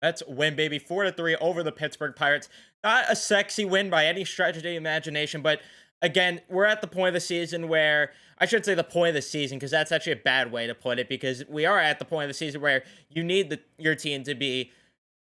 That's win, baby. 4-3 over the Pittsburgh Pirates. Not a sexy win by any stretch of the imagination, but again, we're at the point of the season where I should say the point of the season because that's actually a bad way to put it because we are at the point of the season where you need your team to be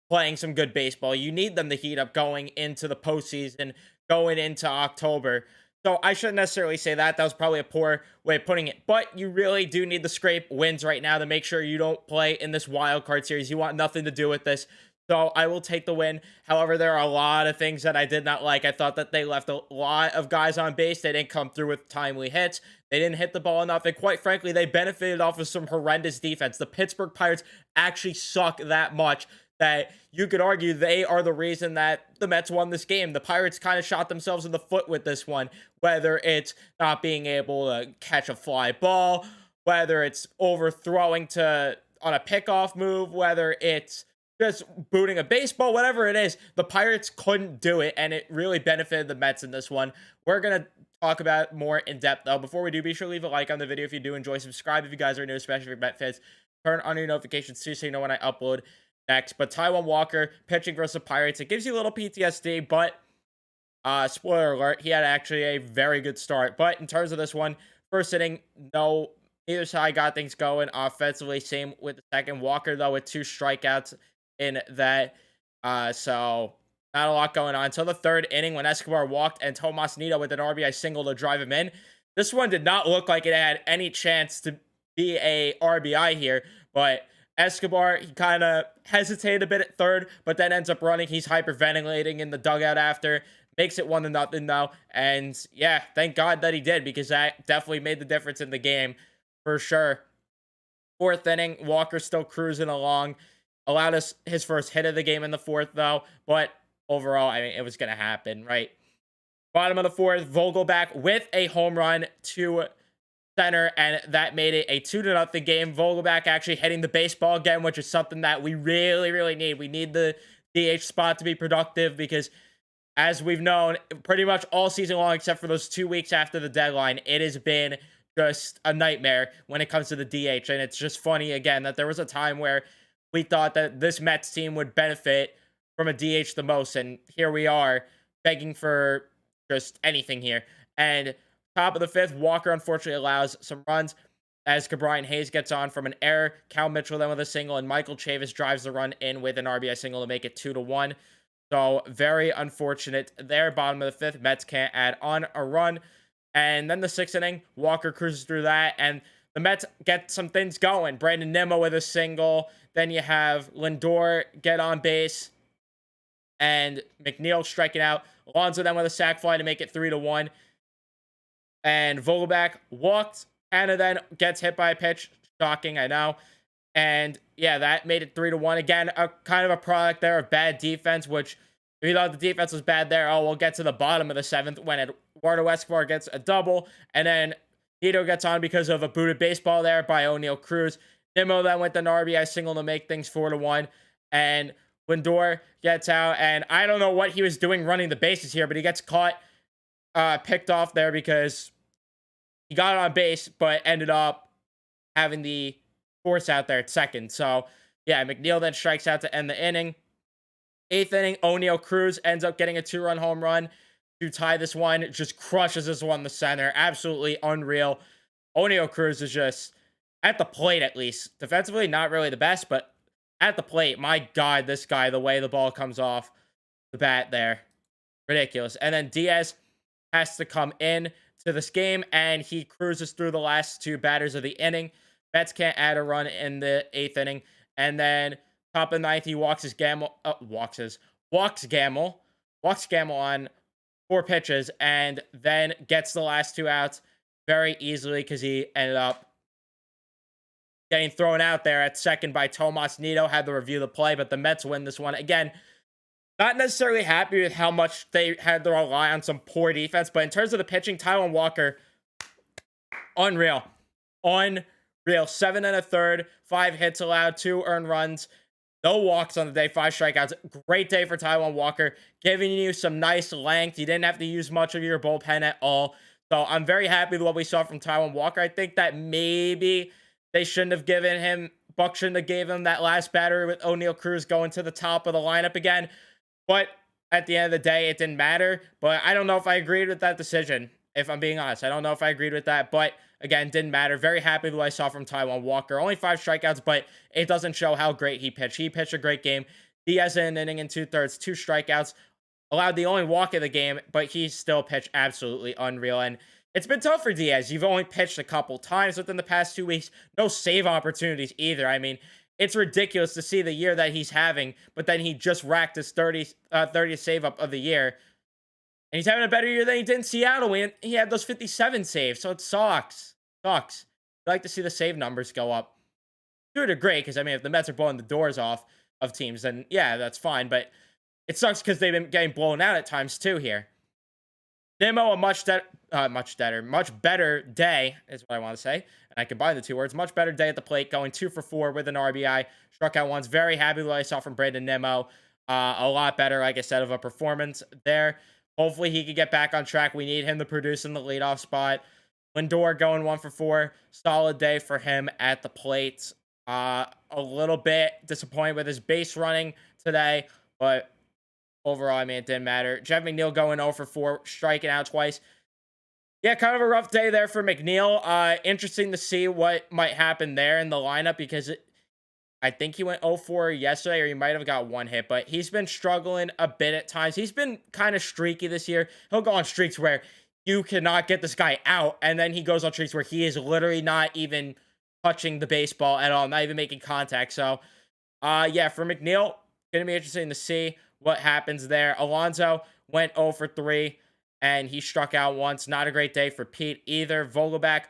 playing some good baseball. You need them to heat up going into the postseason, going into October. So I shouldn't necessarily say that. That was probably a poor way of putting it. But you really do need the scrape wins right now to make sure you don't play in this wild card series. You want nothing to do with this. So I will take the win. However, there are a lot of things that I did not like. I thought that they left a lot of guys on base. They didn't come through with timely hits. They didn't hit the ball enough. And quite frankly, they benefited off of some horrendous defense. The Pittsburgh Pirates actually suck that much that you could argue they are the reason that the Mets won this game. The Pirates kind of shot themselves in the foot with this one, whether it's not being able to catch a fly ball, whether it's overthrowing to on a pickoff move, whether it's just booting a baseball, whatever it is, the Pirates couldn't do it, and it really benefited the Mets in this one. We're gonna talk about it more in depth though. Before we do, be sure to leave a like on the video if you do enjoy. Subscribe if you guys are new, especially if you're Met fans. Turn on your notifications too so you know when I upload next. But Taiwan Walker pitching versus the Pirates, it gives you a little PTSD, but spoiler alert, he had actually a very good start. But in terms of this one, first inning, no, neither side got things going offensively. Same with the second. Walker, though, with 2 strikeouts in that. So not a lot going on until the third inning when Escobar walked and Tomas Nido with an RBI single to drive him in. This one did not look like it had any chance to be a RBI here, but Escobar, he kind of hesitated a bit at third, but then ends up running. He's hyperventilating in the dugout after. Makes it 1-0 though. And yeah, thank God that he did because that definitely made the difference in the game for sure. Fourth inning, Walker still cruising along. Allowed us his first hit of the game in the fourth though. But overall, I mean, it was going to happen, right? Bottom of the fourth, Vogelback with a home run to center, and that made it a 2-0 game. Vogelback actually hitting the baseball again, which is something that we really, really need. We need the DH spot to be productive because, as we've known, pretty much all season long, except for those 2 weeks after the deadline, it has been just a nightmare when it comes to the DH. And it's just funny, again, that there was a time where we thought that this Mets team would benefit from a DH the most. And here we are begging for just anything here. And top of the fifth, Walker unfortunately allows some runs as Cabrian Hayes gets on from an error. Cal Mitchell then with a single, and Michael Chavis drives the run in with an RBI single to make it 2-1. So very unfortunate there. Bottom of the fifth, Mets can't add on a run. And then the sixth inning, Walker cruises through that, and the Mets get some things going. Brandon Nimmo with a single. Then you have Lindor get on base, and McNeil striking out. Alonso then with a sac fly to make it 3-1. And Vogelback walked, and then gets hit by a pitch. Shocking, I know. And yeah, that made it 3-1. Again, a kind of a product there of bad defense, which if you thought the defense was bad there, oh, we'll get to the bottom of the seventh when Eduardo Escobar gets a double. And then Nito gets on because of a booted baseball there by O'Neal Cruz. Nimmo then with an RBI single to make things 4-1. And Lindor gets out. And I don't know what he was doing running the bases here, but he gets caught, picked off there because he got on base, but ended up having the force out there at second. So yeah, McNeil then strikes out to end the inning. Eighth inning, O'Neal Cruz ends up getting a 2-run home run to tie this one. Just crushes this one in the center. Absolutely unreal. O'Neal Cruz is just at the plate, at least defensively, not really the best, but at the plate, my God, this guy, the way the ball comes off the bat there, ridiculous. And then Diaz has to come in to this game, and he cruises through the last 2 batters of the inning. Mets can't add a run in the 8th inning. And then top of the ninth, he walks Gamble on 4 pitches, and then gets the last 2 outs very easily because he ended up getting thrown out there at second by Tomas Nido. Had to review the play, but the Mets win this one. Again, not necessarily happy with how much they had to rely on some poor defense, but in terms of the pitching, Taiwan Walker, unreal. Unreal. 7 1/3, 5 hits allowed, 2 earned runs, no walks on the day, 5 strikeouts. Great day for Taiwan Walker, giving you some nice length. You didn't have to use much of your bullpen at all. So I'm very happy with what we saw from Taiwan Walker. I think that maybe they shouldn't have given him Buck shouldn't have gave him that last battery with O'Neal Cruz going to the top of the lineup again. But at the end of the day, it didn't matter. But I don't know if I agreed with that decision, if I'm being honest. I don't know if I agreed with that. But again, didn't matter. Very happy with what I saw from Taijuan Walker. Only 5 strikeouts, but it doesn't show how great he pitched. He pitched a great game. Diaz in an inning and 2/3, 2 strikeouts, allowed the only walk of the game, but he still pitched absolutely unreal. And it's been tough for Diaz. You've only pitched a couple times within the past 2 weeks. No save opportunities either. I mean, it's ridiculous to see the year that he's having, but then he just racked his 30th save up of the year. And he's having a better year than he did in Seattle when he had those 57 saves. So it sucks. Sucks. I'd like to see the save numbers go up to a degree, because I mean, if the Mets are blowing the doors off of teams, then yeah, that's fine. But it sucks because they've been getting blown out at times too here. Nimmo, a much better day is what I want to say. And I combine the two words. Much better day at the plate, going 2 for 4 with an RBI. Struck out once. Very happy with what I saw from Brandon Nimmo. A lot better, like I said, of a performance there. Hopefully he could get back on track. We need him to produce in the leadoff spot. Lindor going 1 for 4. Solid day for him at the plate. A little bit disappointed with his base running today, but overall, I mean, it didn't matter. Jeff McNeil going 0 for 4, striking out twice. Yeah, kind of a rough day there for McNeil. Interesting to see what might happen there in the lineup, because I think he went 0 for yesterday, or he might have got 1 hit, but he's been struggling a bit at times. He's been kind of streaky this year. He'll go on streaks where you cannot get this guy out, and then he goes on streaks where he is literally not even touching the baseball at all, not even making contact. So, yeah, for McNeil, going to be interesting to see what happens there. Alonso went 0 for 3, and he struck out once. Not a great day for Pete either. Vogelback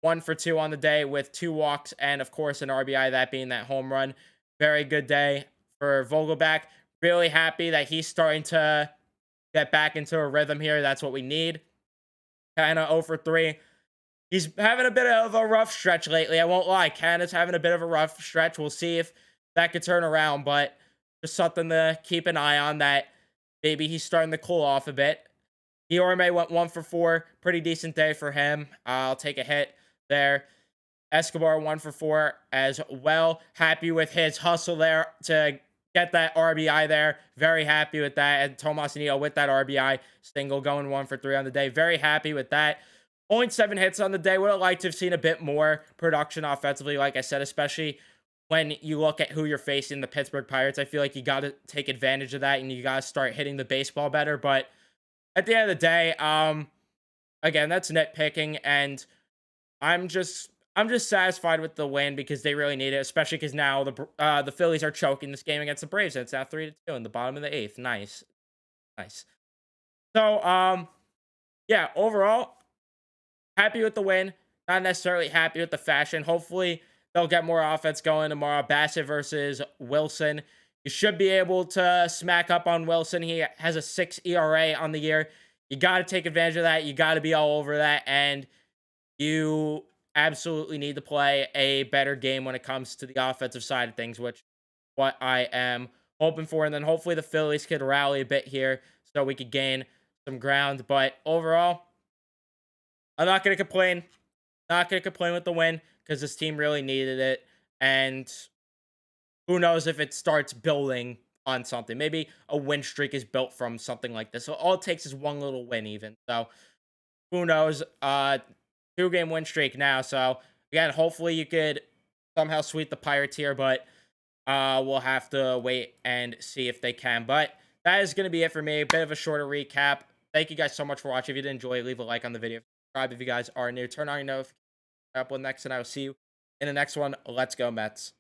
1 for 2 on the day with 2 walks and, of course, an RBI, that being that home run. Very good day for Vogelback. Really happy that he's starting to get back into a rhythm here. That's what we need. Kind of 0 for 3. He's having a bit of a rough stretch lately. I won't lie. Canada's having a bit of a rough stretch. We'll see if that could turn around, but just something to keep an eye on, that maybe he's starting to cool off a bit. Guillorme went 1 for 4. Pretty decent day for him. I'll take a hit there. Escobar 1 for 4 as well. Happy with his hustle there to get that RBI there. Very happy with that. And Tomas Nido with that RBI. Stingle going 1 for 3 on the day. Very happy with that. Only 7 hits on the day. Would have liked to have seen a bit more production offensively, like I said, especially when you look at who you're facing, the Pittsburgh Pirates. I feel like you got to take advantage of that, and you got to start hitting the baseball better. But at the end of the day, again, that's nitpicking, and I'm just satisfied with the win, because they really need it, especially because now the Phillies are choking this game against the Braves, and it's now 3-2 in the bottom of the 8th. Nice, nice. So, yeah, overall, happy with the win. Not necessarily happy with the fashion. Hopefully, they'll get more offense going tomorrow. Bassett versus Wilson. You should be able to smack up on Wilson. He has a 6 ERA on the year. You got to take advantage of that. You got to be all over that. And you absolutely need to play a better game when it comes to the offensive side of things, which what I am hoping for. And then hopefully the Phillies could rally a bit here so we could gain some ground. But overall, I'm not going to complain. Not going to complain with the win, because this team really needed it. And who knows if it starts building on something. Maybe a win streak is built from something like this. So all it takes is one little win even. So who knows? 2-game win streak now. So again, hopefully you could somehow sweep the Pirates here, but we'll have to wait and see if they can. But that is going to be it for me. A bit of a shorter recap. Thank you guys so much for watching. If you did enjoy, leave a like on the video. Subscribe if you guys are new. Turn on your notifications. Up next, and I will see you in the next one. Let's go, Mets.